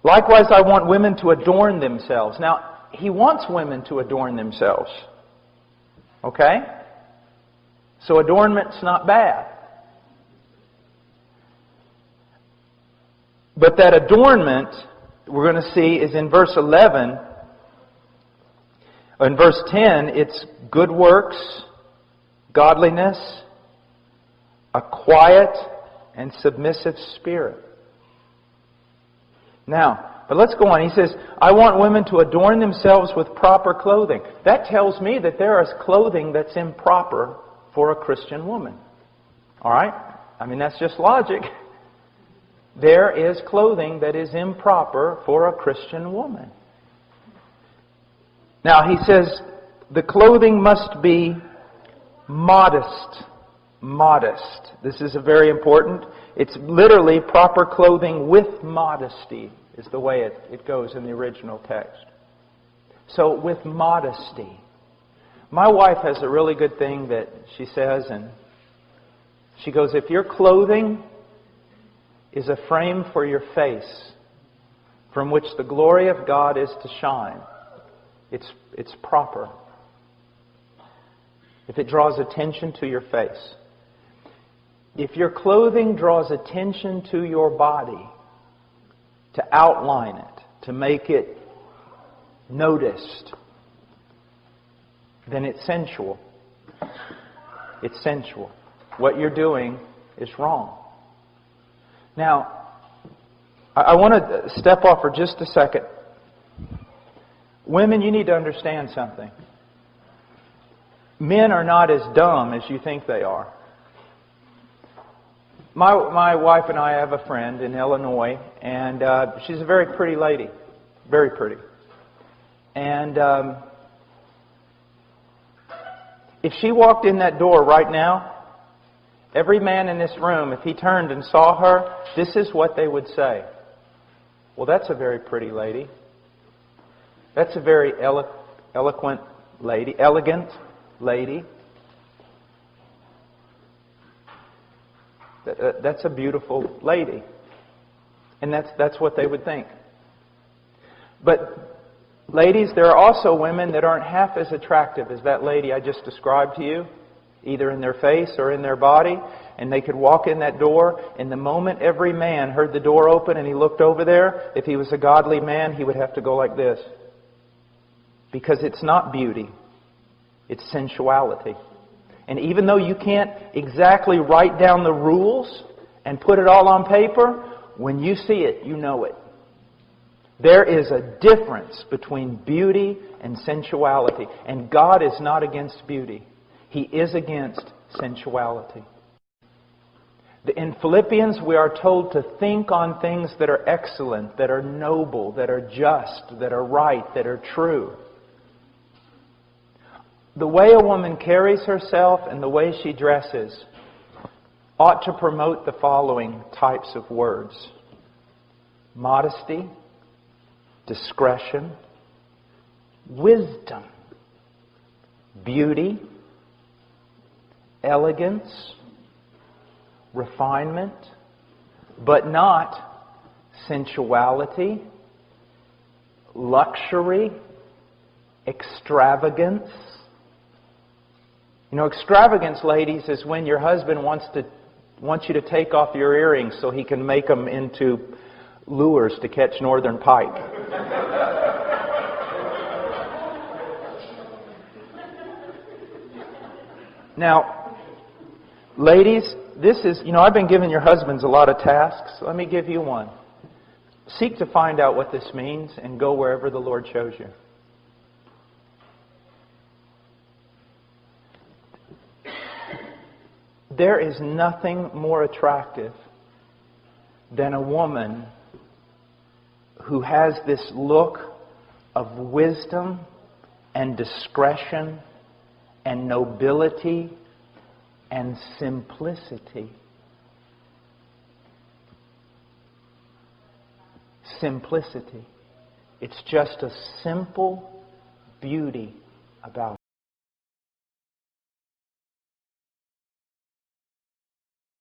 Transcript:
Likewise, I want women to adorn themselves. Now, He wants women to adorn themselves. Okay? So adornment's not bad. But that adornment, we're going to see, is in verse 11. In verse 10, it's good works, godliness, a quiet and submissive spirit. Now, but let's go on. He says, I want women to adorn themselves with proper clothing. That tells me that there is clothing that's improper for a Christian woman. All right? I mean, that's just logic. There is clothing that is improper for a Christian woman. Now, he says, the clothing must be modest. Modest. This is a very important. It's literally proper clothing with modesty is the way it goes in the original text. So, with modesty. My wife has a really good thing that she says, and she goes, if your clothing is a frame for your face from which the glory of God is to shine, it's proper. If it draws attention to your face. If your clothing draws attention to your body, to outline it, to make it noticed, then it's sensual. It's sensual. What you're doing is wrong. Now, I want to step off for just a second. Women, you need to understand something. Men are not as dumb as you think they are. My wife and I have a friend in Illinois, and she's a very pretty lady. Very pretty. And if she walked in that door right now, every man in this room, if he turned and saw her, this is what they would say. Well, that's a very pretty lady. That's a very elegant lady. That's a beautiful lady. And that's what they would think. But ladies, there are also women that aren't half as attractive as that lady I just described to you, either in their face or in their body, and they could walk in that door, and the moment every man heard the door open and he looked over there, if he was a godly man, he would have to go like this. Because it's not beauty, it's sensuality. And even though you can't exactly write down the rules and put it all on paper, when you see it, you know it. There is a difference between beauty and sensuality. And God is not against beauty. He is against sensuality. In Philippians, we are told to think on things that are excellent, that are noble, that are just, that are right, that are true. The way a woman carries herself and the way she dresses ought to promote the following types of words: modesty, discretion, wisdom, beauty, elegance, refinement, but not sensuality, luxury, extravagance. You know, extravagance, ladies, is when your husband wants you to take off your earrings so he can make them into lures to catch northern pike. Now, ladies, this is, I've been giving your husbands a lot of tasks. Let me give you one. Seek to find out what this means and go wherever the Lord shows you. There is nothing more attractive than a woman who has this look of wisdom and discretion and nobility and simplicity. Simplicity. It's just a simple beauty about